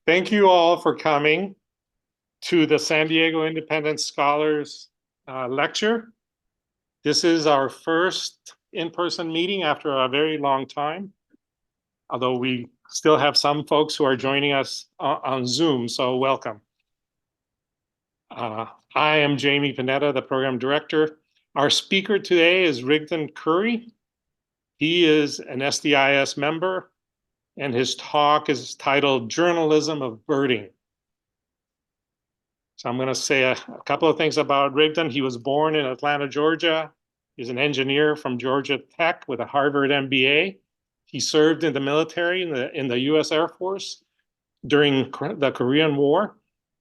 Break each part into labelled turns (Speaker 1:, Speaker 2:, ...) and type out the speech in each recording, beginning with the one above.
Speaker 1: Thank you all for coming to the San Diego Independent Scholars Lecture. This is our first in-person meeting after a very long time, although we still have some folks who are joining us on Zoom, so welcome. I am Jamie Panetta, the program director. Our speaker today is Rigdon Currie. He is an SDIS member, and his talk is titled Journalism of Birding. So I'm going to say a couple of things about Rigdon. He was born in Atlanta, Georgia. He's an engineer from Georgia Tech with a Harvard MBA. He served in the military in the U.S. Air Force during the Korean War,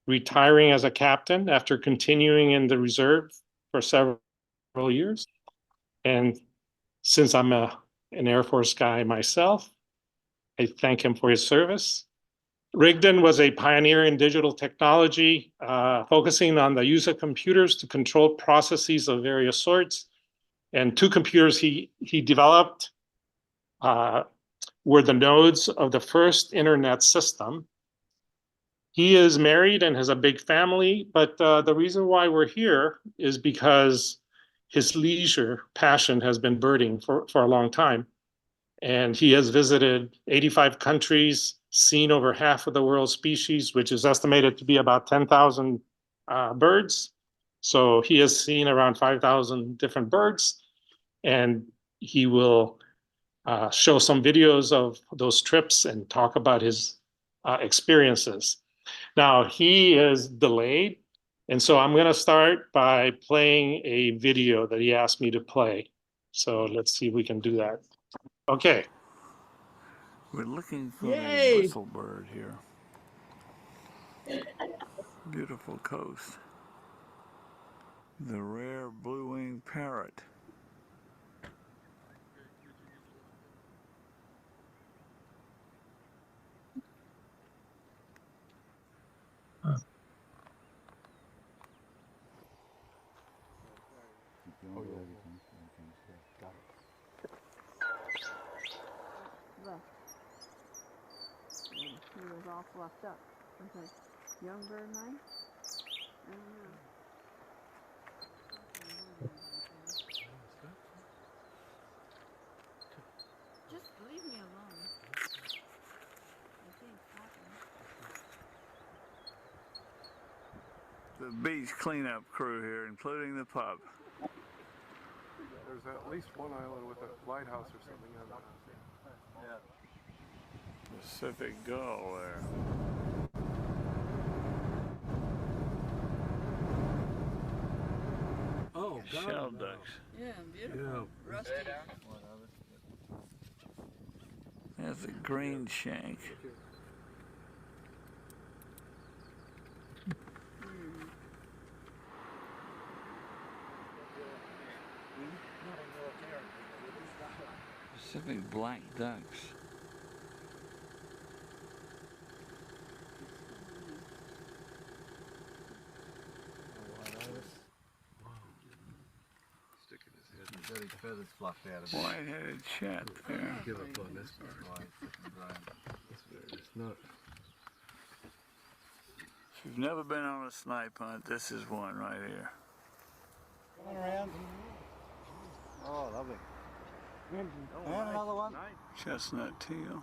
Speaker 1: retiring as a captain after continuing in the reserve for several years. And since I'm an Air Force guy myself, I thank him for his service. Rigdon was a pioneer in digital technology, focusing on the use of computers to control processes of various sorts. And two computers he developed were the nodes of the first internet system. He is married and has a big family, but the reason why we're here is because his leisure passion has been birding for a long time. And he has visited 85 countries, seen over half of the world's species, which is estimated to be about 10,000 birds. So he has seen around 5,000 different birds, and he will show some videos of those trips and talk about his experiences. Now, he is delayed, and so I'm going to start by playing a video that he asked me to play. So let's see if we can do that. Okay.
Speaker 2: We're looking for a bristlebird here. Beautiful coast. The rare blue-winged parrot.
Speaker 3: He was all fluffed up. Okay. Young bird mine? I don't know. Just leave me alone. I think
Speaker 2: The beach cleanup crew here, including the pup.
Speaker 4: There's at least one island with a lighthouse or something on it. Yeah.
Speaker 2: Pacific gull there.
Speaker 4: Oh, God.
Speaker 2: Shell ducks.
Speaker 3: Yeah, beautiful. Yeah. Rusty.
Speaker 2: There's a green shank. Pacific black ducks.
Speaker 4: Sticking his head. Very feathers fluffed out of it.
Speaker 2: White-headed chat there.
Speaker 4: Give up on this bird. It's not.
Speaker 2: If you've never been on a snipe hunt, this is one right here.
Speaker 5: Going around. Oh, lovely. And another one.
Speaker 2: Chestnut teal.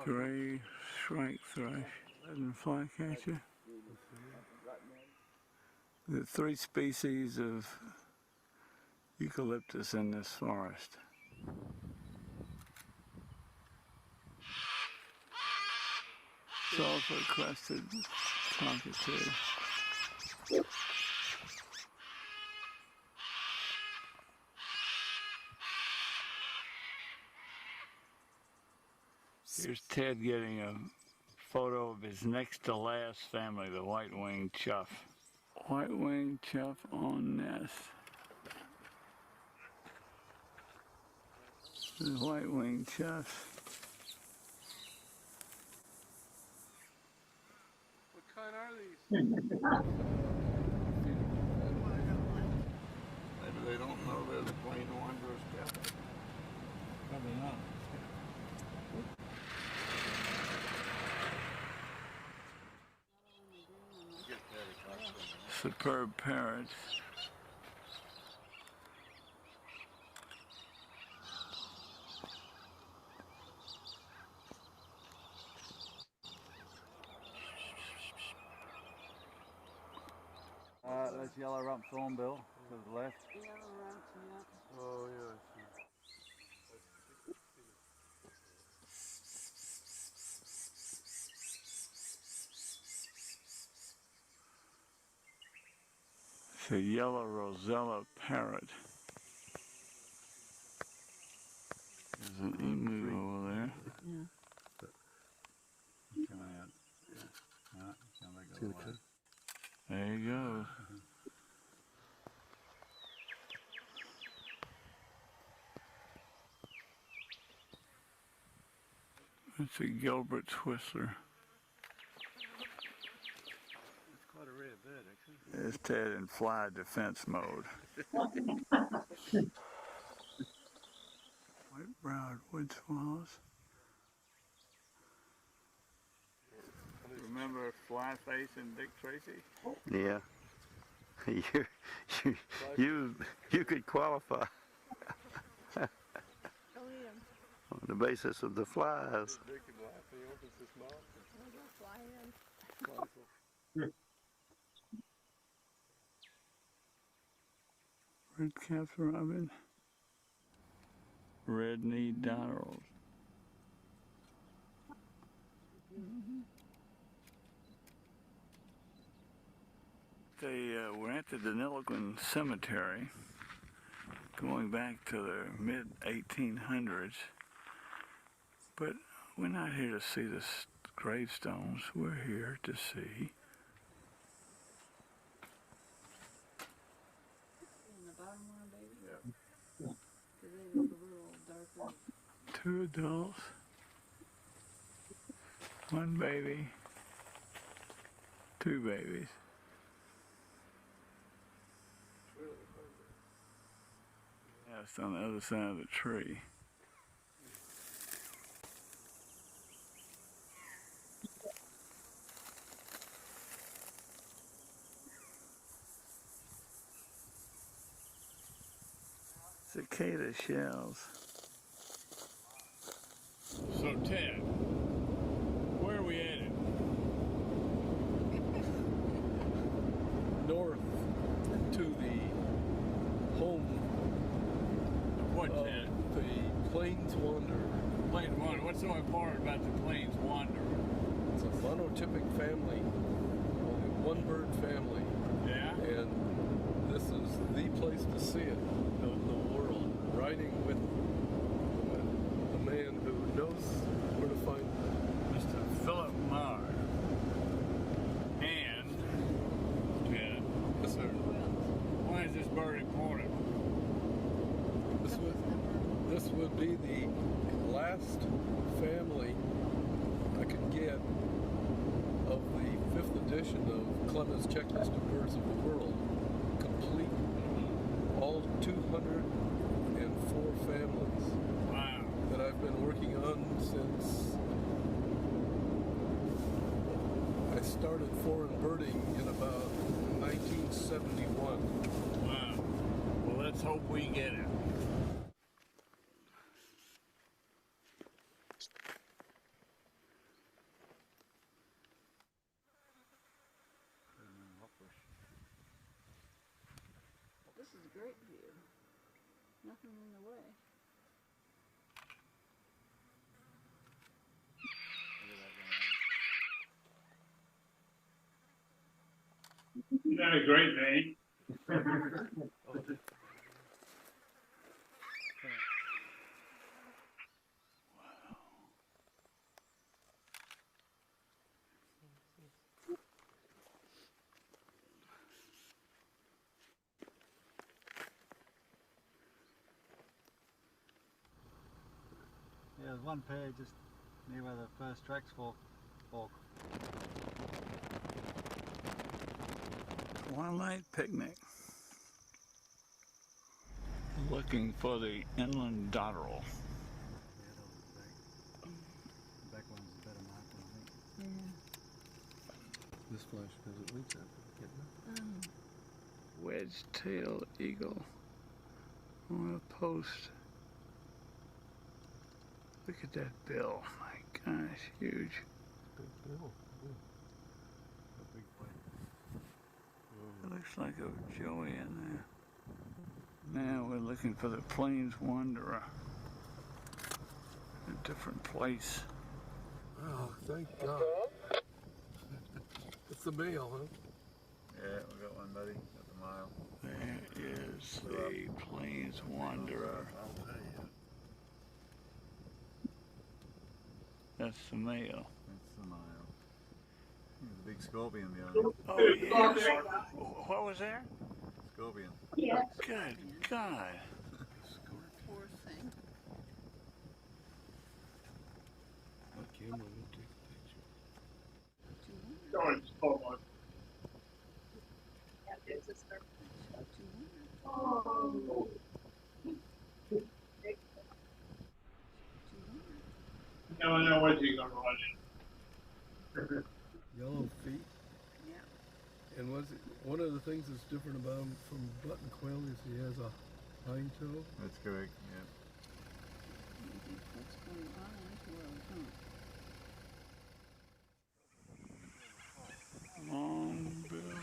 Speaker 2: Gray shrike thrush. Doesn't flycatcher. There are 3 species of eucalyptus in this forest. Sulfur-crested cockatoo. Here's Ted getting a photo of his next to last family, the white-winged chough. White-winged chough on nest. The white-winged chough.
Speaker 4: What kind are these?
Speaker 5: Maybe they don't know there's a plain wanderer's cabin. Probably not.
Speaker 2: Superb parrots.
Speaker 5: There's yellow rump thornbill to the left.
Speaker 3: Yellow rump, yeah.
Speaker 4: Oh, yeah, I see.
Speaker 2: It's a yellow rosella parrot. There's an emu over there.
Speaker 3: Yeah.
Speaker 5: Coming out. Yeah. Alright, come back the other way.
Speaker 2: There you go. It's a Gilbert's whistler.
Speaker 5: It's quite a rare bird, actually.
Speaker 2: It's Ted in fly defense mode. White-browed wood swallows. Remember Flyface and Dick Tracy?
Speaker 6: Yeah. you could qualify
Speaker 3: Go eat 'em.
Speaker 6: on the basis of the flies.
Speaker 4: Dick and laugh, he opens his mouth.
Speaker 3: We'll go fly in.
Speaker 2: Red-capped robin. Red-kneed dotterels. They were at the Deniliquin Cemetery going back to the mid-1800s, but we're not here to see the gravestones. We're here to see
Speaker 3: In the bottom one, baby? Yeah. Because they look a little darker.
Speaker 2: two adults, one baby, two babies. Yeah, it's on the other side of the tree. Cicada shells. So Ted, where are we headed?
Speaker 4: North to the home
Speaker 2: What
Speaker 4: of
Speaker 2: Ted?
Speaker 4: the Plains Wanderer.
Speaker 2: Plains Wanderer. What's so important about the Plains Wanderer?
Speaker 4: It's a monotypic family, only one bird family,
Speaker 2: Yeah?
Speaker 4: and this is the place to see it in the world. Riding with a man who knows where to find it.
Speaker 2: Mr. Philip Marr. And Ted,
Speaker 4: Yes, sir.
Speaker 2: why is this bird important?
Speaker 4: This would be the last family I could get of the 5th edition of Clemens Checklist of Birds of the World, complete. All 204 families
Speaker 2: Wow.
Speaker 4: that I've been working on since I started foreign birding in about 1971.
Speaker 2: Wow. Well, let's hope we get it.
Speaker 3: This is a great view. Nothing in the way.
Speaker 1: You got a great name.
Speaker 5: Yeah, there's one pair just near where the first tracks walk.
Speaker 2: one night picnic. Looking for the inland dotterel.
Speaker 7: Back one's a better mark, I think.
Speaker 3: Yeah.
Speaker 4: This flash because it leaks after the kitten.
Speaker 2: Wedge-tailed eagle on a post. Look at that bill. My gosh, huge.
Speaker 4: Big bill. A big
Speaker 2: It looks like a joey in there. Now we're looking for the Plains Wanderer. A different place.
Speaker 4: Oh, thank God. It's the mail, huh?
Speaker 7: Yeah, we got one, buddy. Got the mile.
Speaker 2: There is the Plains Wanderer.
Speaker 7: I'll tell you.
Speaker 2: That's the male.
Speaker 7: That's the mile. There's a big scorpion behind it.
Speaker 2: Oh, yes. What was there?
Speaker 7: Scorpion.
Speaker 2: Good God.
Speaker 3: Poor thing.
Speaker 4: My camera will take a picture.
Speaker 1: No, no, what you gonna run
Speaker 4: Yellow feet.
Speaker 3: Yeah.
Speaker 4: And one of the things that's different about him from button quail is he has a hind toe.
Speaker 7: That's correct, yeah.
Speaker 3: What's going on in this world, huh?
Speaker 2: Long bill.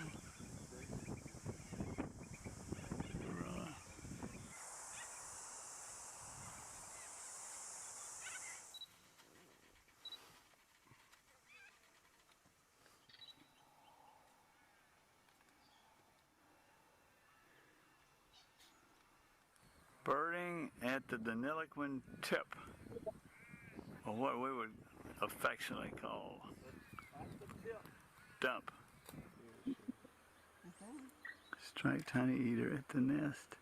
Speaker 2: Gorilla. Birding at the Deniliquin tip, or what we would affectionately call dump. Striped honey eater at the nest.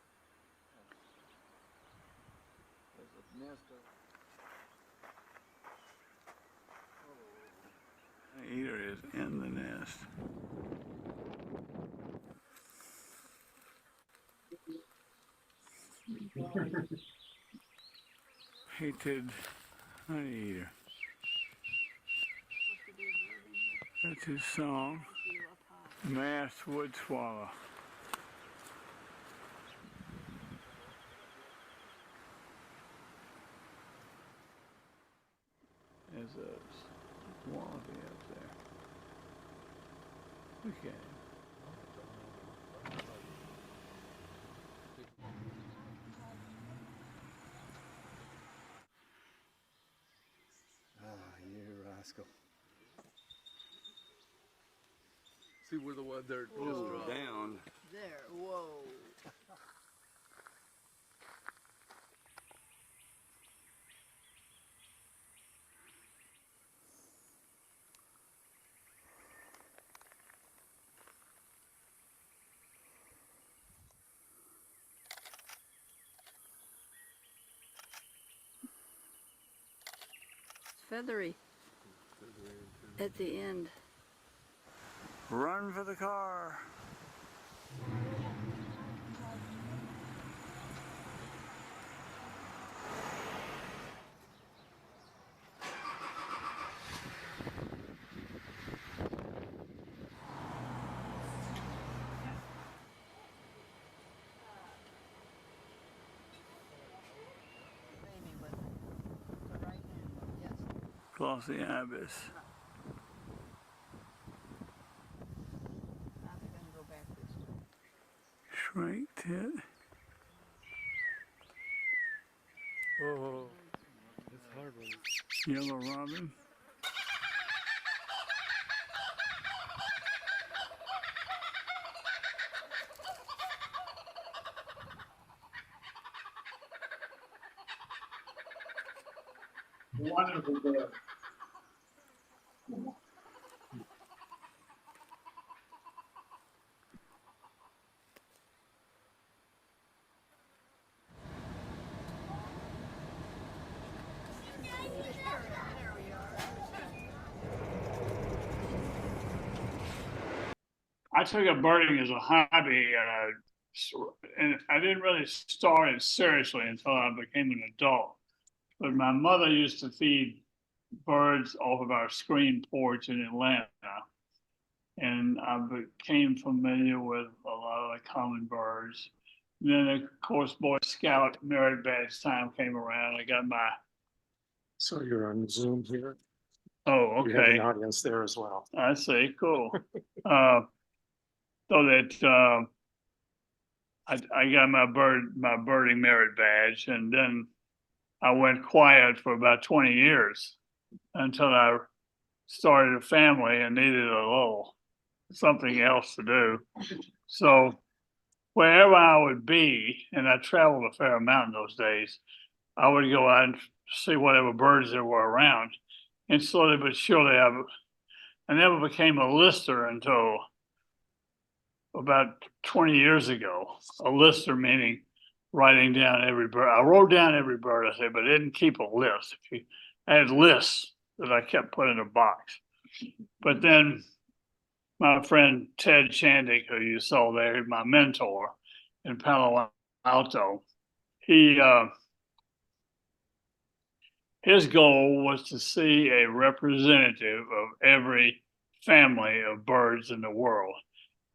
Speaker 2: Honey eater is in the nest. Painted honey eater. That's his song. Masked wood swallow. There's a wallaby up there. Look at him.
Speaker 7: Ah, you rascal.
Speaker 4: See where the one there just dropped.
Speaker 7: Down.
Speaker 3: There, whoa. It's feathery at the end.
Speaker 2: Run for the car.
Speaker 3: Maybe with the right hand, yes.
Speaker 2: Glossy ibis.
Speaker 3: Now they're gonna go back this way.
Speaker 2: Shrike tit.
Speaker 4: Oh, it's hard when it's
Speaker 2: Yellow robin.
Speaker 1: Wonderful bird.
Speaker 2: I took up birding as a hobby, and I didn't really start it seriously until I became an adult. But my mother used to feed birds off of our screen porch in Atlanta, and I became familiar with a lot of the common birds. And then, of course, Boy Scout merit badge time came around. I got my
Speaker 1: So you're on Zoom here.
Speaker 2: oh,
Speaker 1: You have an
Speaker 2: okay,
Speaker 1: audience there as well.
Speaker 2: I see, cool. So that I got my birding merit badge, and then I went quiet for about 20 years until I started a family and needed a little something else to do. So wherever I would be, and I traveled a fair amount in those days, I would go out and see whatever birds there were around. And slowly but surely, I never became a lister until about 20 years ago. A lister meaning writing down every bird. I wrote down every bird I said, but I didn't keep a list. I had lists that I kept put in a box. But then my friend Ted Shandick, who you saw there, my mentor in Palo Alto, he his goal was to see a representative of every family of birds in the world.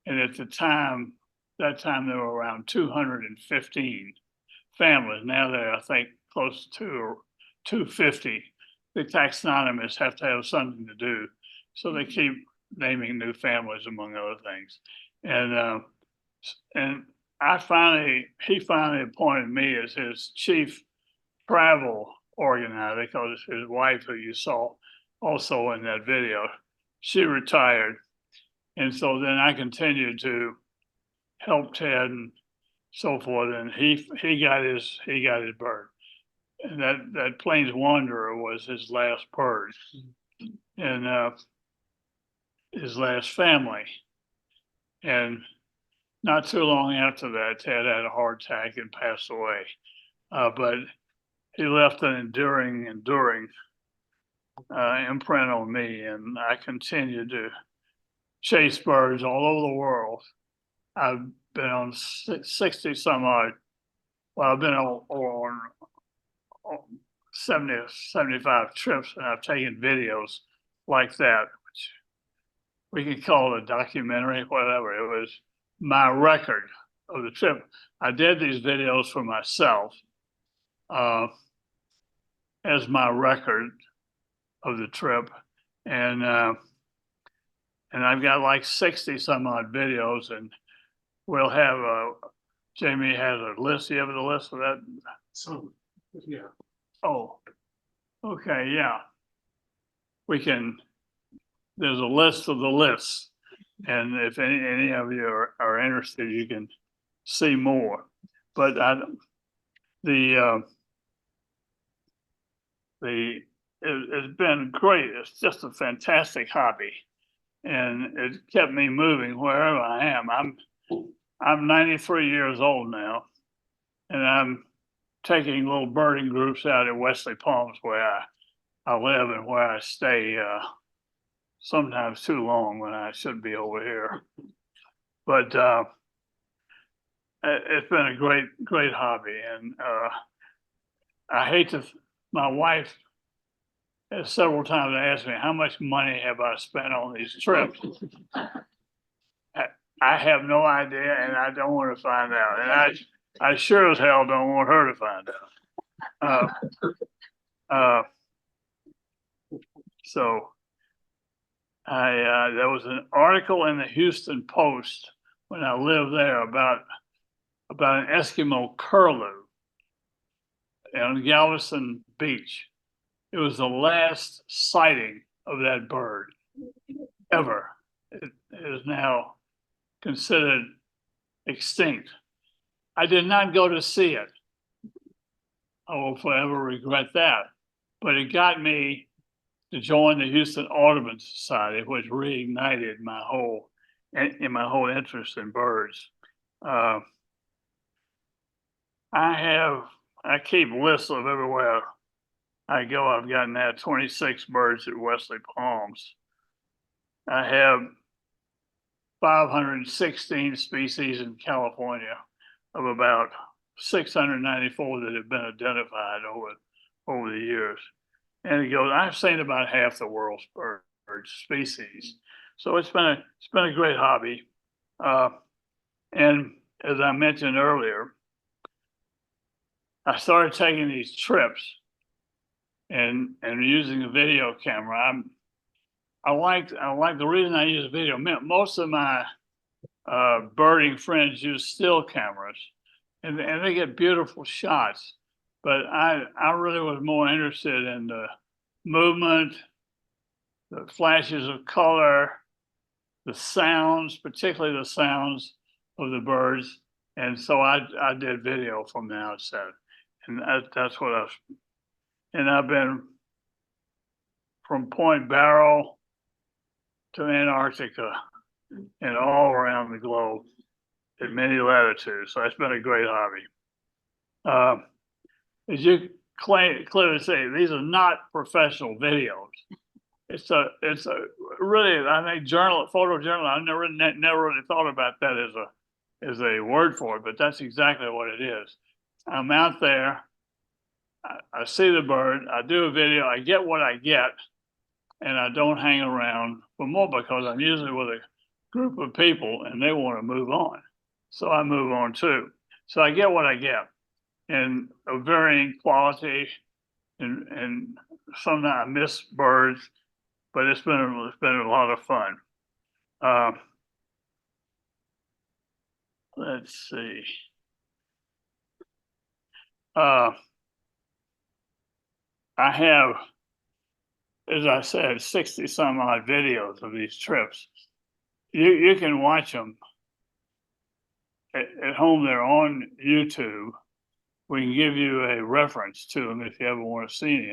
Speaker 2: And at that time there were around 215 families. Now there are, I think, close to 250. The taxonomists have to have something to do, so they keep naming new families, among other things. And he finally appointed me as his chief travel organizer, because his wife, who you saw also in that video, she retired. And so then I continued to help Ted and so forth, and he got his bird. And that Plains Wanderer was his last bird, and his last family. And not too long after that, Ted had a heart attack and passed away. But he left an enduring imprint on me, and I continued to chase birds all over the world. I've been on 60 some odd. Well, I've been on 70, 75 trips, and I've taken videos like that, which we can call it a documentary, whatever. It was my record of the trip. I did these videos for myself as my record of the trip, and I've got like 60 some odd videos, and we'll have Jamie has a list. You have the list of that?
Speaker 1: So, yeah.
Speaker 2: Oh, okay, yeah. We can. There's a list of the lists, and if any of you are interested, you can see more. But it's been great. It's just a fantastic hobby, and it kept me moving wherever I am. I'm 93 years old now, and I'm taking little birding groups out at Wesley Palms, where I live and where I stay. Sometimes too long when I should be over here, but it's been a great hobby, and I hate to. My wife has several times asked me, how much money have I spent on these trips? I have no idea, and I don't want to find out. And I sure as hell don't want her to find out. So there was an article in the Houston Post when I lived there about an Eskimo curlew on Galveston Beach. It was the last sighting of that bird ever. It is now considered extinct. I did not go to see it. I will forever regret that. But it got me to join the Houston Audubon Society, which reignited my whole interest in birds. I keep lists of everywhere I go. I've gotten that 26 birds at Wesley Palms. I have 516 species in California of about 694 that have been identified over the years. And he goes, I've seen about half the world's bird species. So it's been a great hobby. And as I mentioned earlier, I started taking these trips and using a video camera. I like the reason I use video. Most of my birding friends use still cameras, and they get beautiful shots. But I really was more interested in the movement, the flashes of color, the sounds, particularly the sounds of the birds. And so I did video from the outset, and that's what I've been from Point Barrow to Antarctica and all around the globe at many latitudes. So it's been a great hobby. As you clearly say, these are not professional videos. It's a really, I think photojournal. I never really thought about that as a word for it, but that's exactly what it is. I'm out there, I see the bird, I do a video, I get what I get, and I don't hang around for more because I'm usually with a group of people and they want to move on. So I move on too. So I get what I get in a varying quality, and sometimes I miss birds, but it's been a lot of fun. Let's see. I have, as I said, 60 some odd videos of these trips. You can watch them at home. They're on YouTube. We can give you a reference to them if you ever want to see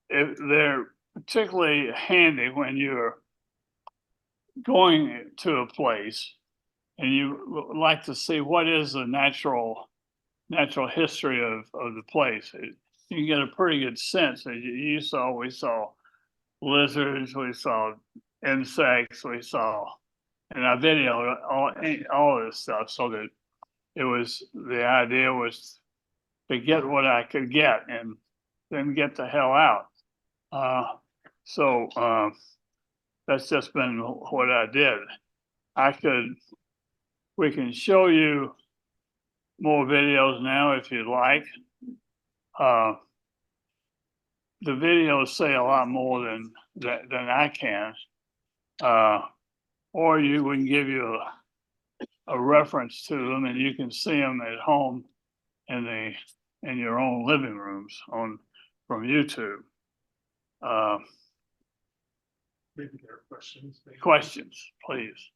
Speaker 2: them. They're particularly handy when you're going to a place and you like to see what is the natural history of the place. You can get a pretty good sense. We saw lizards, we saw insects, and I videoed all of this stuff so that the idea was to get what I could get and then get the hell out. So that's just been what I did. We can show you more videos now if you'd like. The videos say a lot more than I can. Or we can give you a reference to them and you can see them at home in your own living rooms from YouTube.
Speaker 1: Maybe there are questions.
Speaker 2: Questions, please.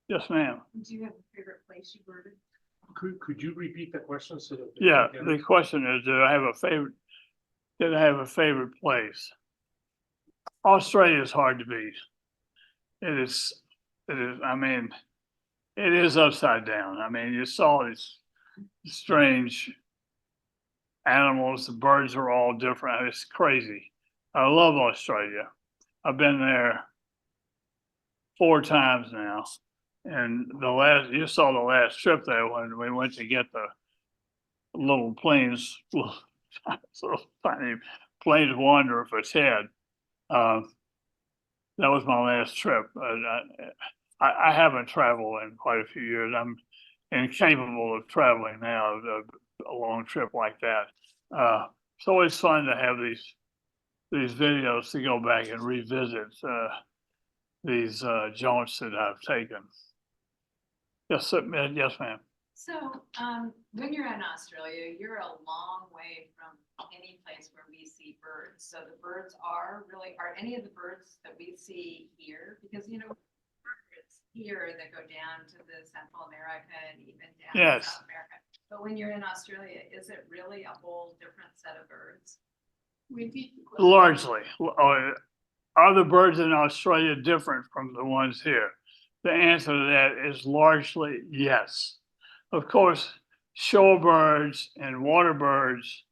Speaker 2: Yes, ma'am.
Speaker 3: Do you have a favorite place you birded?
Speaker 1: Could you repeat the question so that?
Speaker 2: Yeah, the question is, did I have a favorite place? Australia is hard to beat. It is, I mean, it is upside down. I mean, you saw these strange animals, the birds are all different. It's crazy. I love Australia. I've been there 4 times now. And you saw the last trip there when we went to get the little planes, so tiny planes wander for its head. That was my last trip. I haven't traveled in quite a few years. I'm incapable of traveling now, a long trip like that. It's always fun to have these videos to go back and revisit these jaunts that I've taken. Yes, yes, ma'am.
Speaker 8: So when you're in Australia, you're a long way from any place where we see birds. So the birds are any of the birds that we see here, because birds here that go down to the Central America and even down to South America. But when you're in Australia, is it really a whole different set of birds?
Speaker 2: Largely. Are the birds in Australia different from the ones here? The answer to that is largely yes. Of course, shorebirds and water birds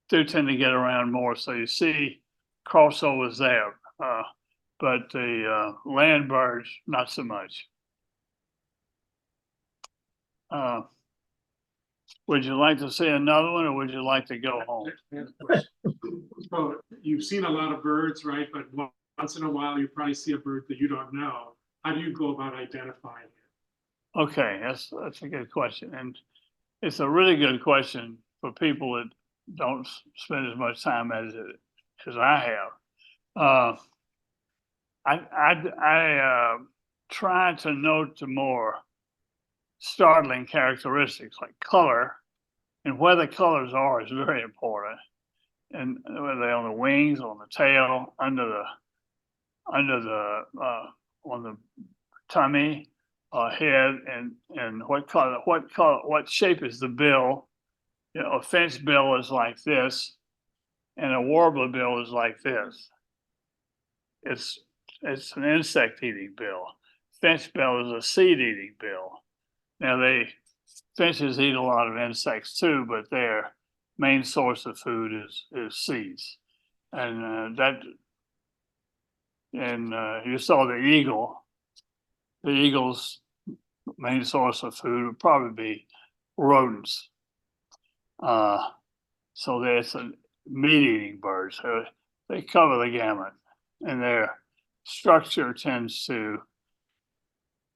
Speaker 2: do tend to get around more, so you see crossovers there. but the land birds, not so much. Would you like to see another one, or would you like to go home?
Speaker 1: So you've seen a lot of birds, right? But once in a while, you probably see a bird that you don't know. How do you go about identifying it?
Speaker 2: Okay, that's a good question, and it's a really good question for people that don't spend as much time as I have. I try to note the more startling characteristics like color, and where the colors are is very important. And whether they're on the wings, on the tail, under the on the tummy, head, and what shape is the bill? You know, a finch bill is like this, and a warbler bill is like this. It's it's an insect eating bill. Finch bill is a seed eating bill. Now finches eat a lot of insects too, but their main source of food is seeds, and you saw the eagle. The eagle's main source of food would probably be rodents. So there's a meat-eating bird. So they cover the gamut, and their structure tends to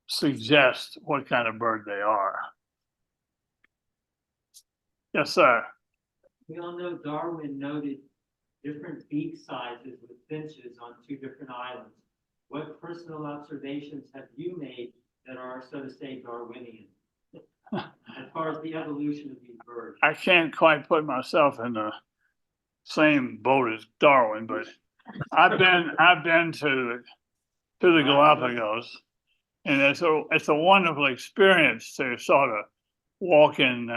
Speaker 2: suggest what kind of bird they are. Yes, sir.
Speaker 9: We all know Darwin noted different beak sizes with finches on 2 different islands. What personal observations have you made that are, so to say, Darwinian, as far as the evolution of these birds?
Speaker 2: I can't quite put myself in the same boat as Darwin, but I've been to the Galapagos, and it's a wonderful experience to sort of walk in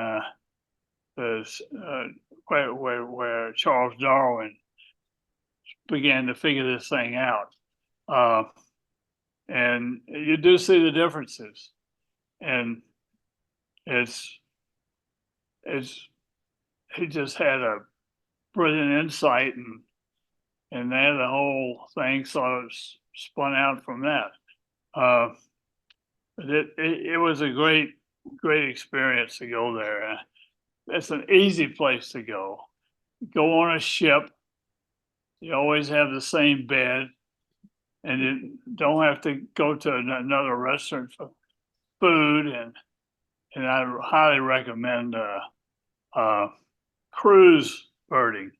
Speaker 2: where Charles Darwin began to figure this thing out. And you do see the differences, and it's he just had a brilliant insight, and then the whole thing sort of spun out from that. But it was a great experience to go there. It's an easy place to go. Go on a ship. You always have the same bed, and you don't have to go to another restaurant for food. And I highly recommend cruise birding,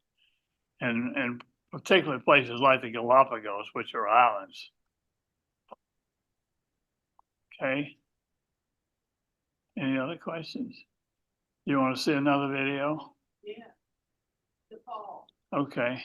Speaker 2: and particularly places like the Galapagos, which are islands. Okay. Any other questions? You want to see another video?
Speaker 8: Yeah. The fall.
Speaker 2: Okay.